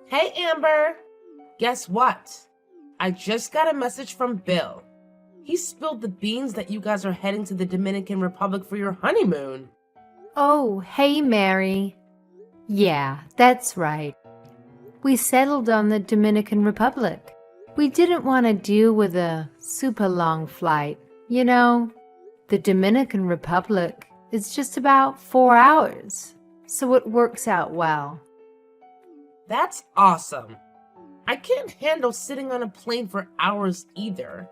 Hey, Amber. Guess what? I just got a message from Bill. He spilled the beans that you guys are heading to the Dominican Republic for your honeymoon. Oh, hey, Mary. Yeah, that's right. We settled on the Dominican Republic. We didn't want to deal with a super long flight. The Dominican Republic is just about 4 hours, so it works out well. That's awesome. I can't handle sitting on a plane for hours either.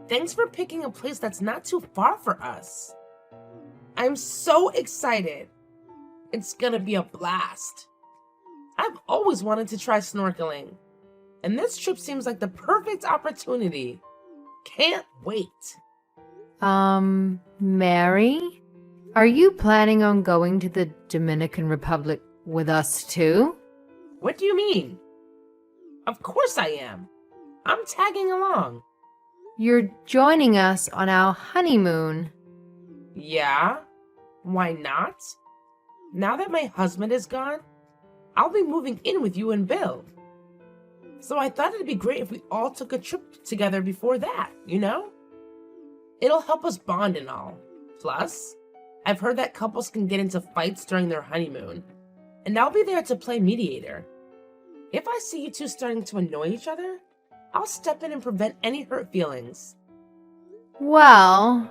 Thanks for picking a place that's not too far for us. I'm so excited. It's gonna be a blast. I've always wanted to try snorkeling, and this trip seems like the perfect opportunity. Can't wait. Mary? Are you planning on going to the Dominican Republic with us too? What do you mean? Of course I am. I'm tagging along. You're joining us on our honeymoon. Yeah? Why not? Now that my husband is gone, I'll be moving in with you and Bill. So I thought it'd be great if we all took a trip together before that? It'll help us bond and all. Plus, I've heard that couples can get into fights during their honeymoon, and I'll be there to play mediator. If I see you two starting to annoy each other, I'll step in and prevent any hurt feelings. Well,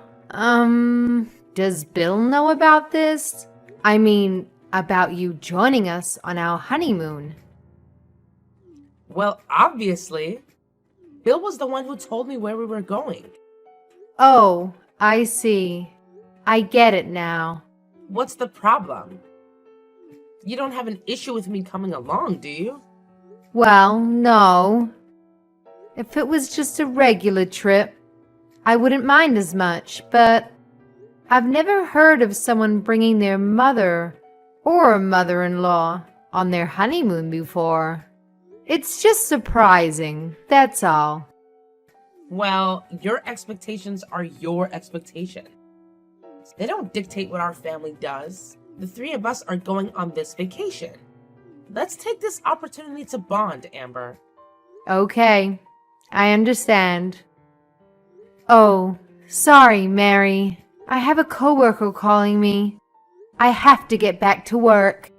does Bill know about this? I mean, about you joining us on our honeymoon. Well, obviously, Bill was the one who told me where we were going. Oh, I see. I get it now. What's the problem? You don't have an issue with me coming along, do you? Well, no. If it was just a regular trip, I wouldn't mind as much, but I've never heard of someone bringing their mother or a mother-in-law on their honeymoon before. It's just surprising, that's all. Well, your expectations are your expectations. They don't dictate what our family does. The three of us are going on this vacation. Let's take this opportunity to bond, Amber. Okay, I understand. Oh, sorry, Mary. I have a coworker calling me. I have to get back to work.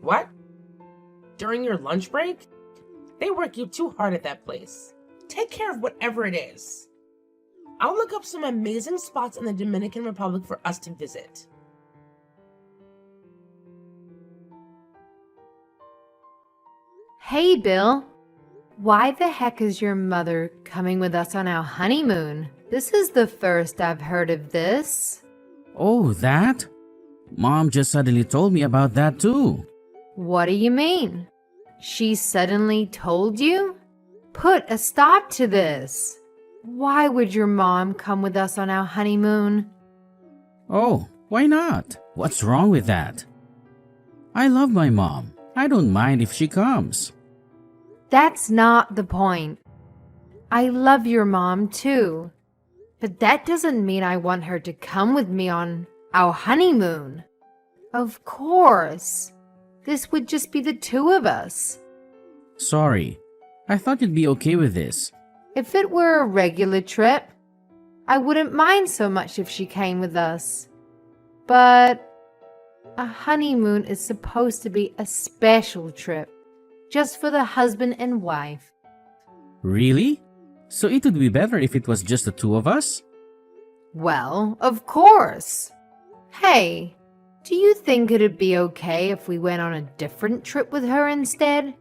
What? During your lunch break? They work you too hard at that place. Take care of whatever it is. I'll look up some amazing spots in the Dominican Republic for us to visit. Hey, Bill. Why the heck is your mother coming with us on our honeymoon? This is the first I've heard of this. Oh, that? Mom just suddenly told me about that too. What do you mean? She suddenly told you? Put a stop to this. Why would your mom come with us on our honeymoon? Oh, why not? What's wrong with that? I love my mom. I don't mind if she comes. That's not the point. I love your mom too. But that doesn't mean I want her to come with me on our honeymoon. Of course. This would just be the two of us. Sorry. I thought you'd be okay with this. If it were a regular trip, I wouldn't mind so much if she came with us. But a honeymoon is supposed to be a special trip, just for the husband and wife. Really? So it would be better if it was just the two of us? Well, of course. Hey, do you think it'd be okay if we went on a different trip with her instead?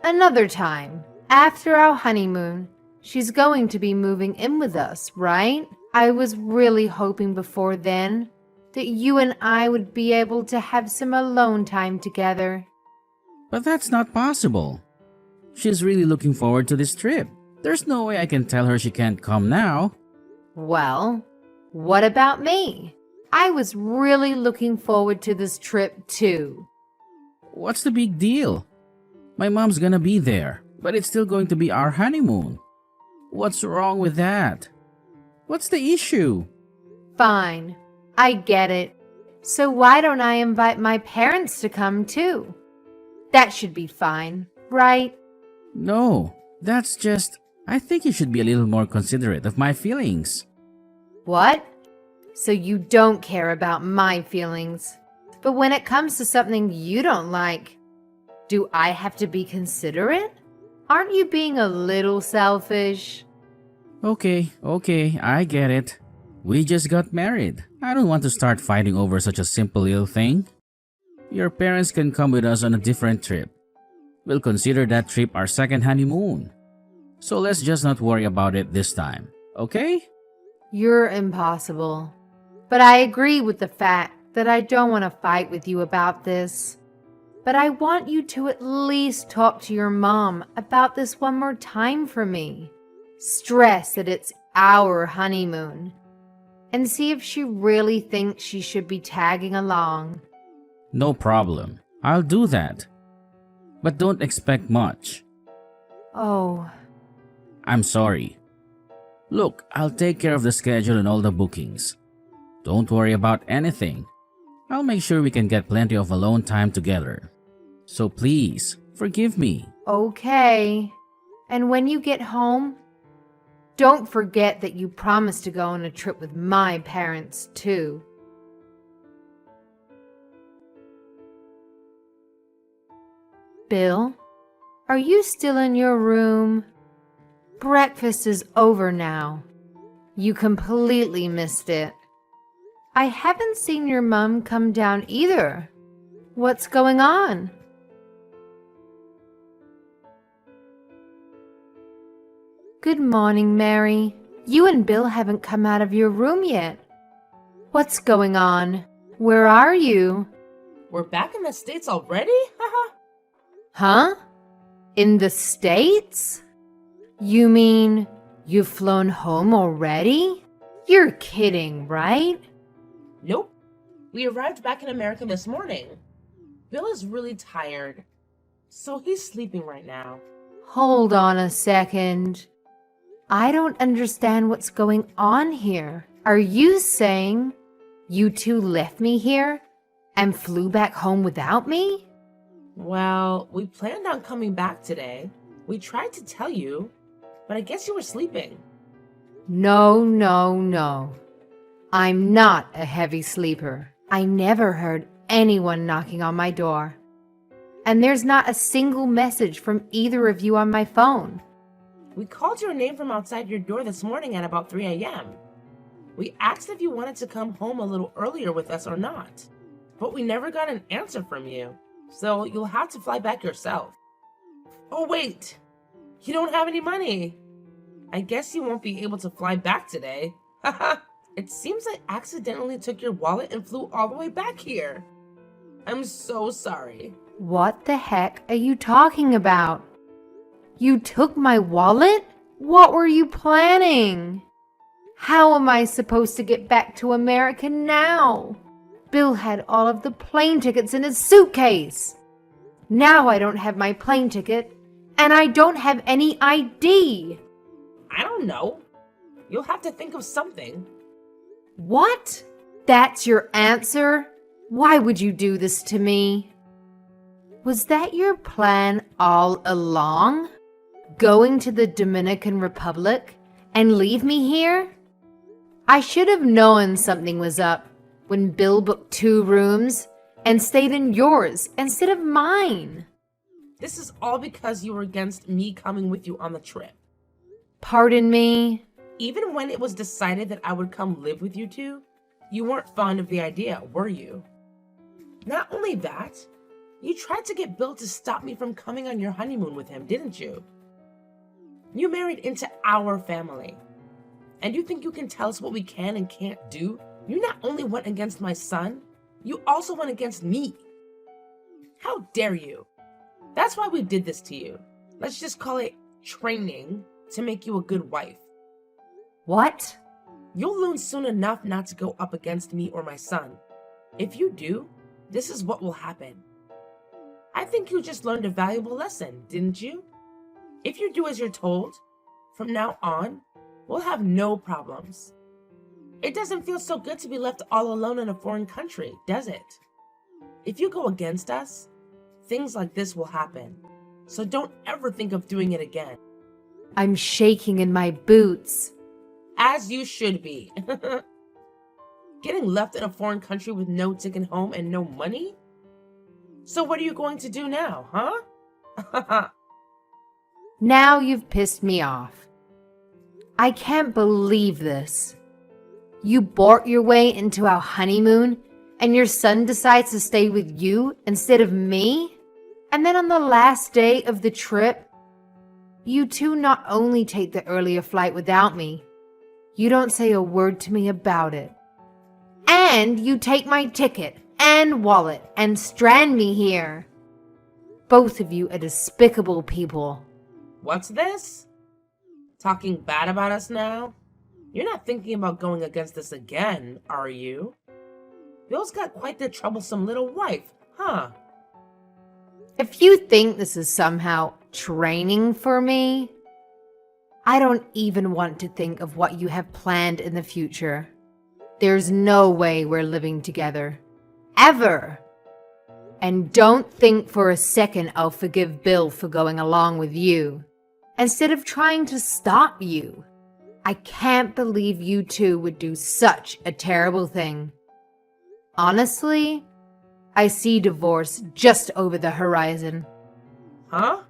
Another time, after our honeymoon, she's going to be moving in with us, right? I was really hoping before then that you and I would be able to have some alone time together. But that's not possible. She's really looking forward to this trip. There's no way I can tell her she can't come now. Well, what about me? I was really looking forward to this trip too. What's the big deal? My mom's gonna be there, but it's still going to be our honeymoon. What's wrong with that? What's the issue? Fine, I get it. So why don't I invite my parents to come too? That should be fine. right? No, that's just. I think you should be a little more considerate of my feelings. What? So you don't care about my feelings. But when it comes to something you don't like, do I have to be considerate? Aren't you being a little selfish? Okay, I get it. We just got married. I don't want to start fighting over such a simple little thing. Your parents can come with us on a different trip. We'll consider that trip our second honeymoon. So let's just not worry about it this time, okay? You're impossible. But I agree with the fact that I don't want to fight with you about this. But I want you to at least talk to your mom about this one more time for me. Stress that it's our honeymoon. And see if she really thinks she should be tagging along. No problem. I'll do that. But don't expect much. Oh, I'm sorry. Look, I'll take care of the schedule and all the bookings. Don't worry about anything. I'll make sure we can get plenty of alone time together. So please, forgive me. okay. And when you get home, don't forget that you promised to go on a trip with my parents, too. Bill, are you still in your room? Breakfast is over now. You completely missed it. I haven't seen your mom come down either. What's going on? Good morning, Mary. You and Bill haven't come out of your room yet. What's going on? Where are you? We're back in the States already? Haha. Huh? In the States? You mean you've flown home already? You're kidding, right? Nope. We arrived back in America this morning. Bill is really tired, so he's sleeping right now. Hold on a second. I don't understand what's going on here. Are you saying you two left me here and flew back home without me? Well, we planned on coming back today. We tried to tell you, but I guess you were sleeping. No, no, no. I'm not a heavy sleeper. I never heard anyone knocking on my door. And there's not a single message from either of you on my phone. We called your name from outside your door this morning at about 3 a.m. We asked if you wanted to come home a little earlier with us or not, but we never got an answer from you, so you'll have to fly back yourself. Oh wait, you don't have any money. I guess you won't be able to fly back today. Haha, it seems I accidentally took your wallet and flew all the way back here. I'm so sorry. What the heck are you talking about? You took my wallet? What were you planning? How am I supposed to get back to America now? Bill had all of the plane tickets in his suitcase. Now I don't have my plane ticket, and I don't have any ID. I don't know. You'll have to think of something. What? That's your answer? Why would you do this to me? Was that your plan all along? Going to the Dominican Republic and leave me here? I should have known something was up when Bill booked 2 rooms and stayed in yours instead of mine. This is all because you were against me coming with you on the trip. Pardon me? Even when it was decided that I would come live with you two, you weren't fond of the idea, were you? Not only that, you tried to get Bill to stop me from coming on your honeymoon with him, didn't you? You married into our family. And you think you can tell us what we can and can't do? You not only went against my son, you also went against me. How dare you? That's why we did this to you. Let's just call it training to make you a good wife. What? You'll learn soon enough not to go up against me or my son. If you do, this is what will happen. I think you just learned a valuable lesson, didn't you? If you do as you're told, from now on, we'll have no problems. It doesn't feel so good to be left all alone in a foreign country, does it? If you go against us, things like this will happen. So don't ever think of doing it again. I'm shaking in my boots. As you should be. Getting left in a foreign country with no ticket home and no money? So what are you going to do now, huh? Now you've pissed me off. I can't believe this. You bought your way into our honeymoon and your son decides to stay with you instead of me? And then on the last day of the trip, you two not only take the earlier flight without me, you don't say a word to me about it. And you take my ticket and wallet and strand me here. Both of you are despicable people. What's this? Talking bad about us now? You're not thinking about going against us again, are you? Bill's got quite the troublesome little wife, huh? If you think this is somehow training for me, I don't even want to think of what you have planned in the future. There's no way we're living together. Ever. And don't think for a second I'll forgive Bill for going along with you, instead of trying to stop you. I can't believe you two would do such a terrible thing. Honestly, I see divorce just over the horizon. Huh?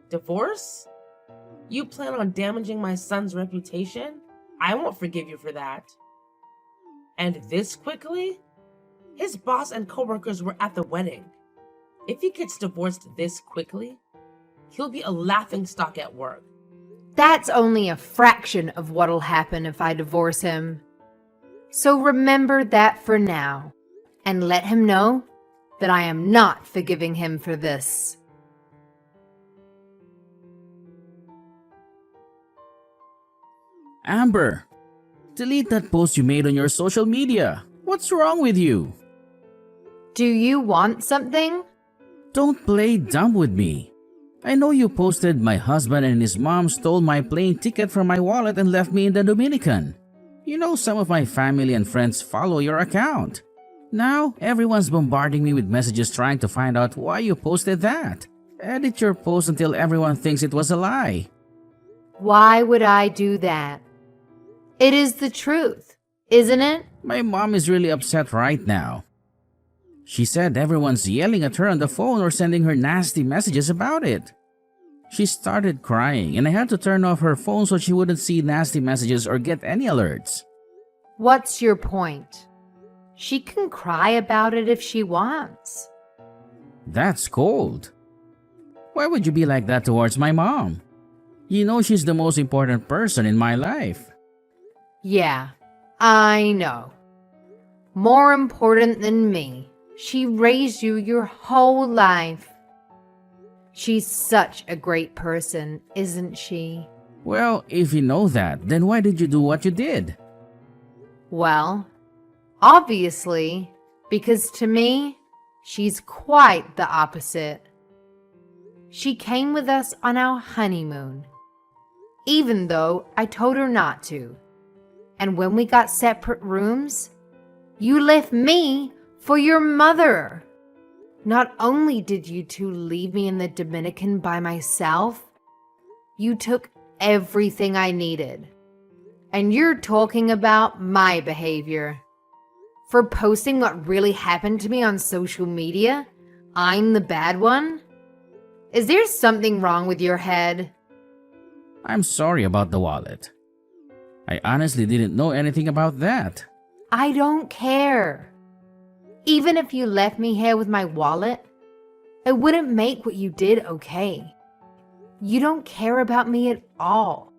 Divorce? You plan on damaging my son's reputation? I won't forgive you for that. And this quickly? His boss and coworkers were at the wedding. If he gets divorced this quickly, he'll be a laughingstock at work. That's only a fraction of what'll happen if I divorce him. So remember that for now, and let him know that I am not forgiving him for this. Amber, delete that post you made on your social media. What's wrong with you? Do you want something? Don't play dumb with me. I know you posted my husband and his mom stole my plane ticket from my wallet and left me in the Dominican. You know some of my family and friends follow your account. Now, everyone's bombarding me with messages trying to find out why you posted that. Edit your post until everyone thinks it was a lie. Why would I do that? It is the truth, isn't it? My mom is really upset right now. She said everyone's yelling at her on the phone or sending her nasty messages about it. She started crying and I had to turn off her phone so she wouldn't see nasty messages or get any alerts. What's your point? She can cry about it if she wants. That's cold. Why would you be like that towards my mom? You know she's the most important person in my life. Yeah, I know. More important than me. She raised you your whole life. She's such a great person, isn't she? Well, if you know that, then why did you do what you did? Well, obviously, because to me, she's quite the opposite. She came with us on our honeymoon, even though I told her not to. And when we got separate rooms, you left me for your mother. Not only did you two leave me in the Dominican by myself, you took everything I needed. And you're talking about my behavior. For posting what really happened to me on social media, I'm the bad one? Is there something wrong with your head? I'm sorry about the wallet. I honestly didn't know anything about that. I don't care. Even if you left me here with my wallet, it wouldn't make what you did okay. You don't care about me at all.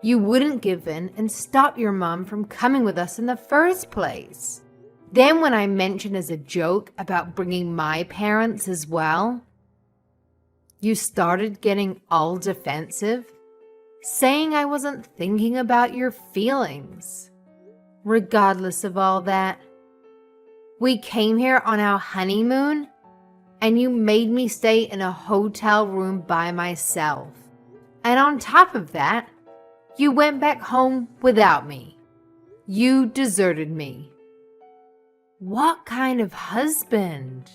You wouldn't give in and stop your mom from coming with us in the first place. Then when I mentioned as a joke about bringing my parents as well, you started getting all defensive, saying I wasn't thinking about your feelings. Regardless of all that, we came here on our honeymoon and you made me stay in a hotel room by myself. And on top of that, you went back home without me. You deserted me. What kind of husband?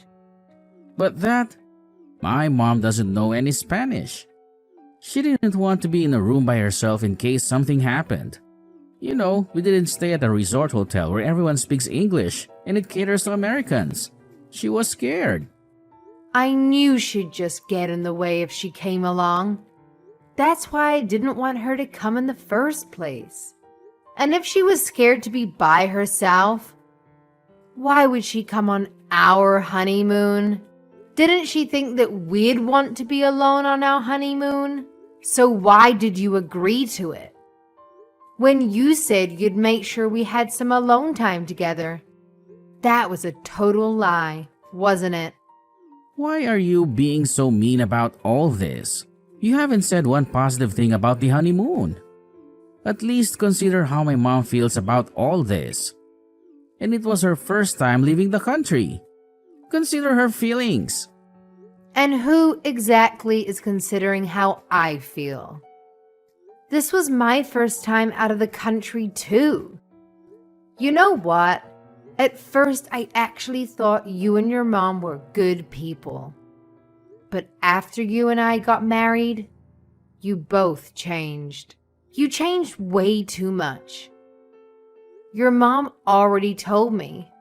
But that... My mom doesn't know any Spanish. She didn't want to be in a room by herself in case something happened. You know, we didn't stay at a resort hotel where everyone speaks English and it caters to Americans. She was scared. I knew she'd just get in the way if she came along. That's why I didn't want her to come in the first place. And if she was scared to be by herself, why would she come on our honeymoon? Didn't she think that we'd want to be alone on our honeymoon? So why did you agree to it? When you said you'd make sure we had some alone time together, that was a total lie, wasn't it? Why are you being so mean about all this? You haven't said one positive thing about the honeymoon. At least consider how my mom feels about all this. And it was her first time leaving the country. Consider her feelings. And who exactly is considering how I feel? This was my first time out of the country too. You know what? At first I actually thought you and your mom were good people. But after you and I got married, you both changed. You changed way too much. Your mom already told me.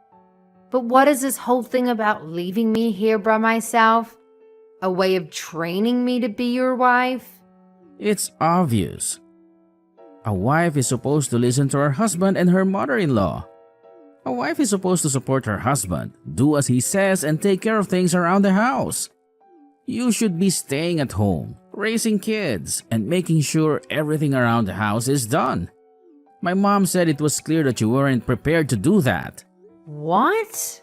But what is this whole thing about leaving me here by myself? A way of training me to be your wife? It's obvious. A wife is supposed to listen to her husband and her mother-in-law. A wife is supposed to support her husband, do as he says, and take care of things around the house. You should be staying at home, raising kids, and making sure everything around the house is done. My mom said it was clear that you weren't prepared to do that. What?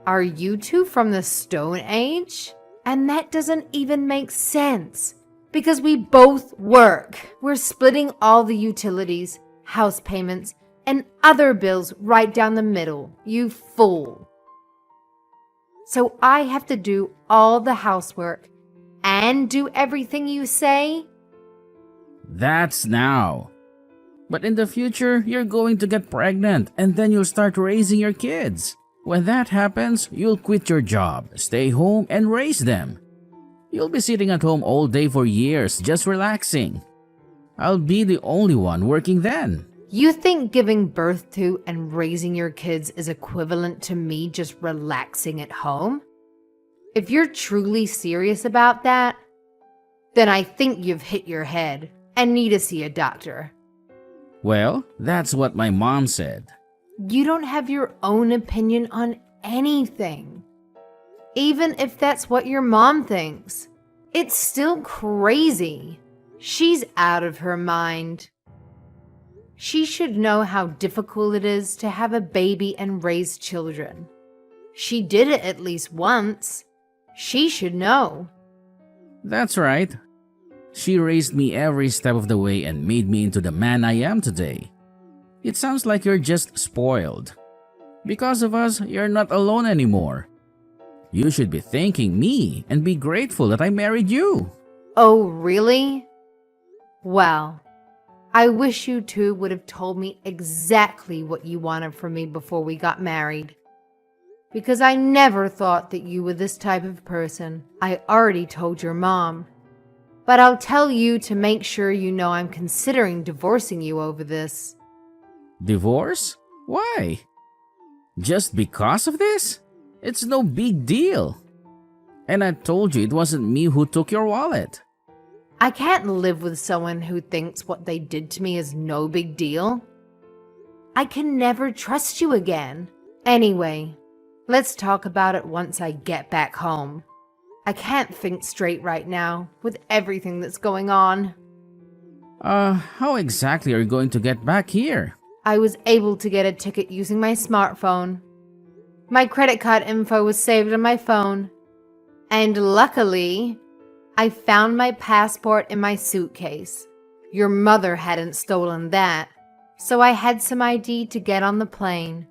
Are you two from the Stone Age? And that doesn't even make sense. Because we both work. We're splitting all the utilities, house payments, and other bills right down the middle, you fool. So I have to do all the housework and do everything you say? That's now. But in the future, you're going to get pregnant and then you'll start raising your kids. When that happens, you'll quit your job, stay home, and raise them. You'll be sitting at home all day for years, just relaxing. I'll be the only one working then. You think giving birth to and raising your kids is equivalent to me just relaxing at home? If you're truly serious about that, then I think you've hit your head and need to see a doctor. Well, that's what my mom said. You don't have your own opinion on anything. Even if that's what your mom thinks, it's still crazy. She's out of her mind. She should know how difficult it is to have a baby and raise children. She did it at least once. She should know. That's right. She raised me every step of the way and made me into the man I am today. It sounds like you're just spoiled. Because of us, you're not alone anymore. You should be thanking me and be grateful that I married you. Oh, really? Well, I wish you two would have told me exactly what you wanted from me before we got married. Because I never thought that you were this type of person. I already told your mom. But I'll tell you to make sure you know I'm considering divorcing you over this. Divorce? Why? Just because of this? It's no big deal. And I told you it wasn't me who took your wallet. I can't live with someone who thinks what they did to me is no big deal. I can never trust you again. Anyway, let's talk about it once I get back home. I can't think straight right now with everything that's going on. How exactly are you going to get back here? I was able to get a ticket using my smartphone. My credit card info was saved on my phone. And luckily, I found my passport in my suitcase. Your mother hadn't stolen that, so I had some ID to get on the plane.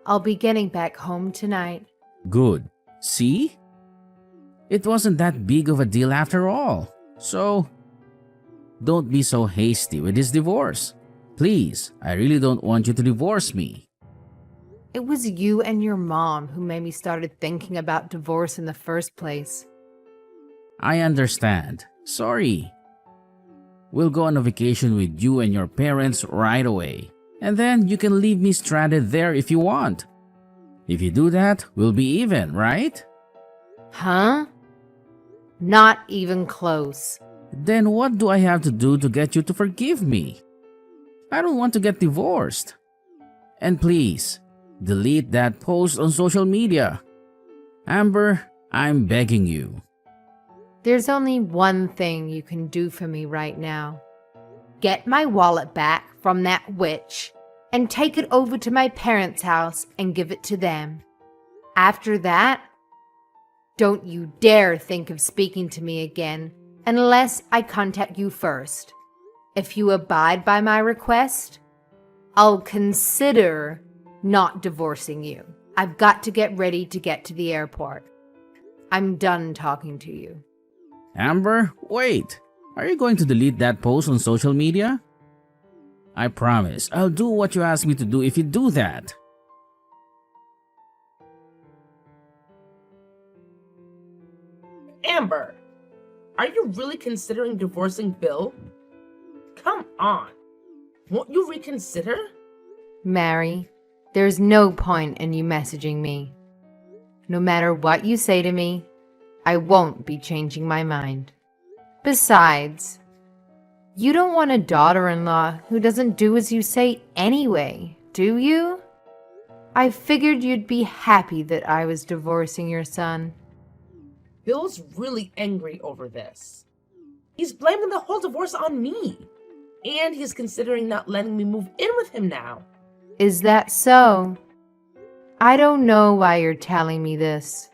I'll be getting back home tonight. Good. See? It wasn't that big of a deal after all. So, don't be so hasty with this divorce. Please, I really don't want you to divorce me. It was you and your mom who made me started thinking about divorce in the first place. I understand. Sorry. We'll go on a vacation with you and your parents right away. And then you can leave me stranded there if you want. If you do that, we'll be even, right? Huh? Not even close. Then what do I have to do to get you to forgive me? I don't want to get divorced. And please, delete that post on social media. Amber, I'm begging you. There's only one thing you can do for me right now. Get my wallet back from that witch and take it over to my parents' house and give it to them. After that, don't you dare think of speaking to me again unless I contact you first. If you abide by my request, I'll consider not divorcing you. I've got to get ready to get to the airport. I'm done talking to you. Amber, wait. Are you going to delete that post on social media? I promise I'll do what you ask me to do if you do that. Amber, are you really considering divorcing Bill? Come on. Won't you reconsider? Mary, there's no point in you messaging me. No matter what you say to me, I won't be changing my mind. Besides, you don't want a daughter-in-law who doesn't do as you say anyway, do you? I figured you'd be happy that I was divorcing your son. Bill's really angry over this. He's blaming the whole divorce on me. And he's considering not letting me move in with him now. Is that so? I don't know why you're telling me this.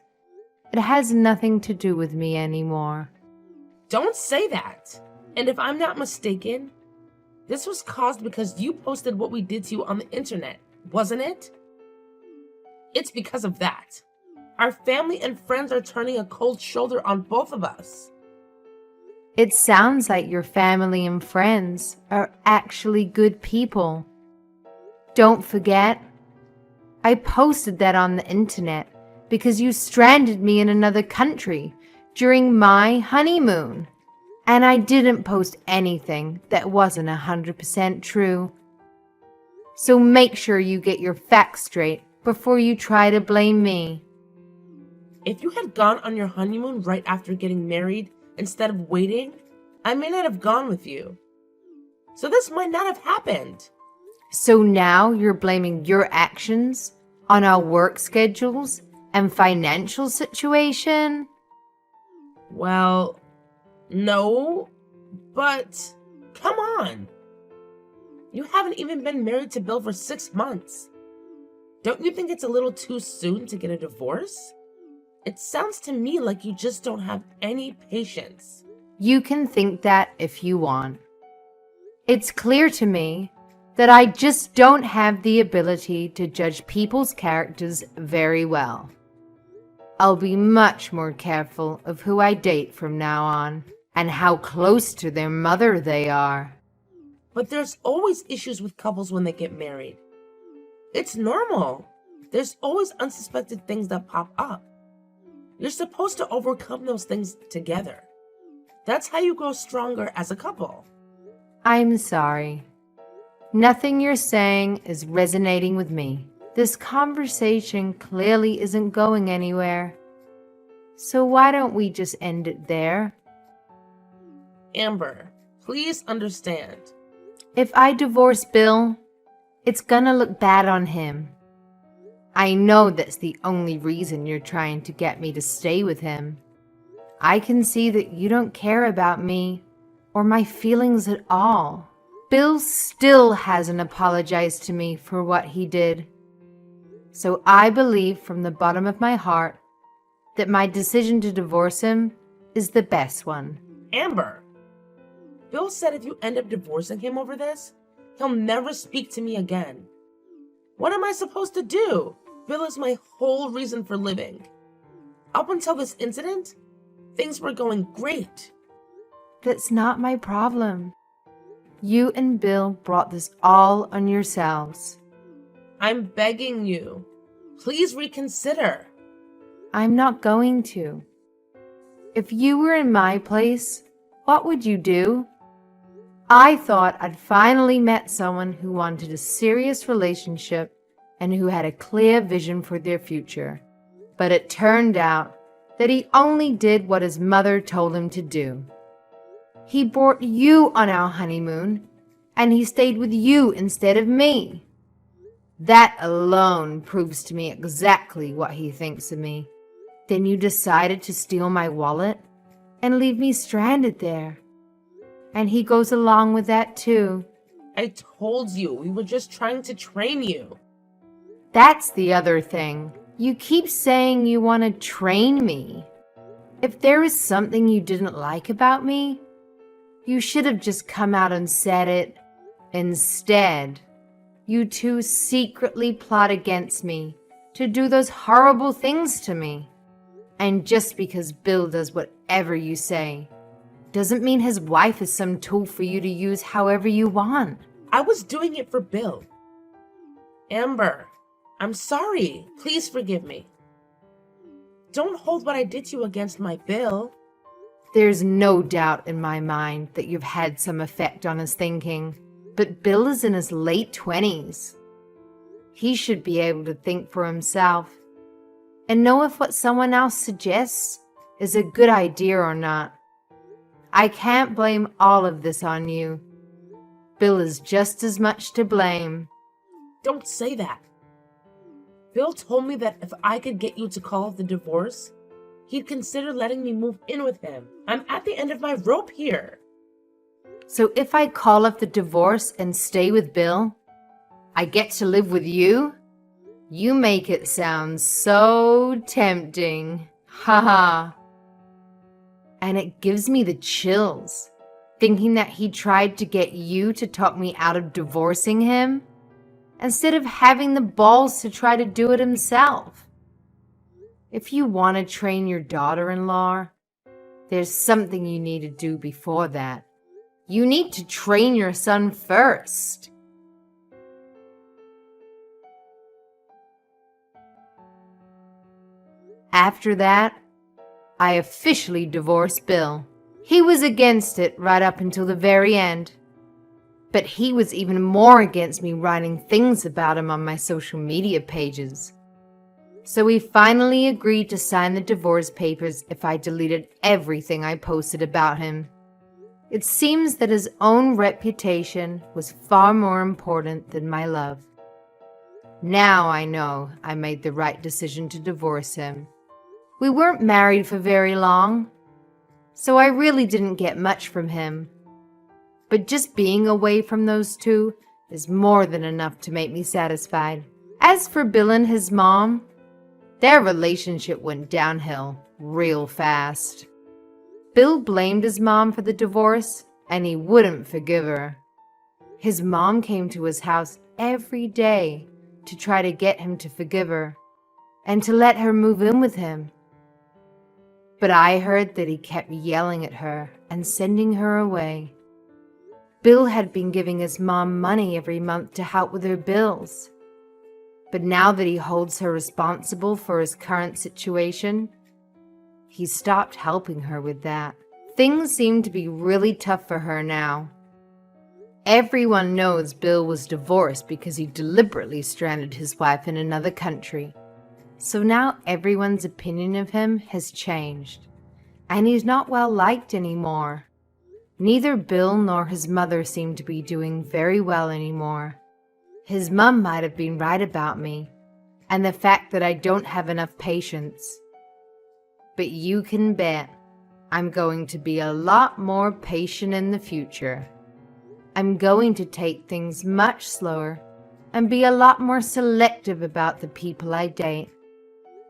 It has nothing to do with me anymore. Don't say that. And if I'm not mistaken, this was caused because you posted what we did to you on the internet, wasn't it? It's because of that. Our family and friends are turning a cold shoulder on both of us. It sounds like your family and friends are actually good people. Don't forget, I posted that on the internet because you stranded me in another country during my honeymoon. And I didn't post anything that wasn't 100% true. So make sure you get your facts straight before you try to blame me. If you had gone on your honeymoon right after getting married instead of waiting, I may not have gone with you. So this might not have happened. So now you're blaming your actions on our work schedules and financial situation? Well, no, but come on. You haven't even been married to Bill for 6 months. Don't you think it's a little too soon to get a divorce? It sounds to me like you just don't have any patience. You can think that if you want. It's clear to me that I just don't have the ability to judge people's characters very well. I'll be much more careful of who I date from now on and how close to their mother they are. But there's always issues with couples when they get married. It's normal. There's always unsuspected things that pop up. You're supposed to overcome those things together. That's how you grow stronger as a couple. I'm sorry. Nothing you're saying is resonating with me. This conversation clearly isn't going anywhere. So why don't we just end it there? Amber, please understand. If I divorce Bill, it's gonna look bad on him. I know that's the only reason you're trying to get me to stay with him. I can see that you don't care about me or my feelings at all. Bill still hasn't apologized to me for what he did. So I believe from the bottom of my heart that my decision to divorce him is the best one. Amber, Bill said if you end up divorcing him over this, he'll never speak to me again. What am I supposed to do? Bill is my whole reason for living. Up until this incident, things were going great. That's not my problem. You and Bill brought this all on yourselves. I'm begging you. Please reconsider. I'm not going to. If you were in my place, what would you do? I thought I'd finally met someone who wanted a serious relationship and who had a clear vision for their future. But it turned out that he only did what his mother told him to do. He brought you on our honeymoon, and he stayed with you instead of me. That alone proves to me exactly what he thinks of me. Then you decided to steal my wallet and leave me stranded there. And he goes along with that too. I told you, we were just trying to train you. That's the other thing. You keep saying you want to train me. If there is something you didn't like about me, you should have just come out and said it. Instead, you two secretly plot against me to do those horrible things to me. And just because Bill does whatever you say, doesn't mean his wife is some tool for you to use however you want. I was doing it for Bill. Amber, I'm sorry. Please forgive me. Don't hold what I did to you against my Bill. There's no doubt in my mind that you've had some effect on his thinking, but Bill is in his late 20s. He should be able to think for himself and know if what someone else suggests is a good idea or not. I can't blame all of this on you. Bill is just as much to blame. Don't say that. Bill told me that if I could get you to call off the divorce, he'd consider letting me move in with him. I'm at the end of my rope here. So if I call off the divorce and stay with Bill, I get to live with you? You make it sound so tempting. Haha. And it gives me the chills, thinking that he tried to get you to talk me out of divorcing him, instead of having the balls to try to do it himself. If you want to train your daughter-in-law, there's something you need to do before that. You need to train your son first. After that, I officially divorced Bill. He was against it right up until the very end. But he was even more against me writing things about him on my social media pages. So we finally agreed to sign the divorce papers if I deleted everything I posted about him. It seems that his own reputation was far more important than my love. Now I know I made the right decision to divorce him. We weren't married for very long, so I really didn't get much from him. But just being away from those two is more than enough to make me satisfied. As for Bill and his mom, their relationship went downhill real fast. Bill blamed his mom for the divorce, and he wouldn't forgive her. His mom came to his house every day to try to get him to forgive her and to let her move in with him. But I heard that he kept yelling at her and sending her away. Bill had been giving his mom money every month to help with her bills. But now that he holds her responsible for his current situation, he stopped helping her with that. Things seem to be really tough for her now. Everyone knows Bill was divorced because he deliberately stranded his wife in another country. So now everyone's opinion of him has changed, and he's not well liked anymore. Neither Bill nor his mother seem to be doing very well anymore. His mom might have been right about me, and the fact that I don't have enough patience. But you can bet I'm going to be a lot more patient in the future. I'm going to take things much slower and be a lot more selective about the people I date.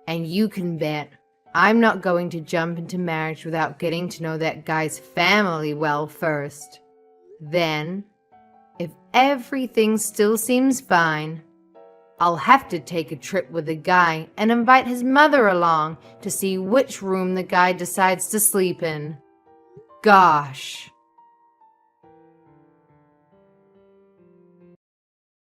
And you can bet I'm not going to jump into marriage without getting to know that guy's family well first. Then, if everything still seems fine, I'll have to take a trip with the guy and invite his mother along to see which room the guy decides to sleep in. Gosh,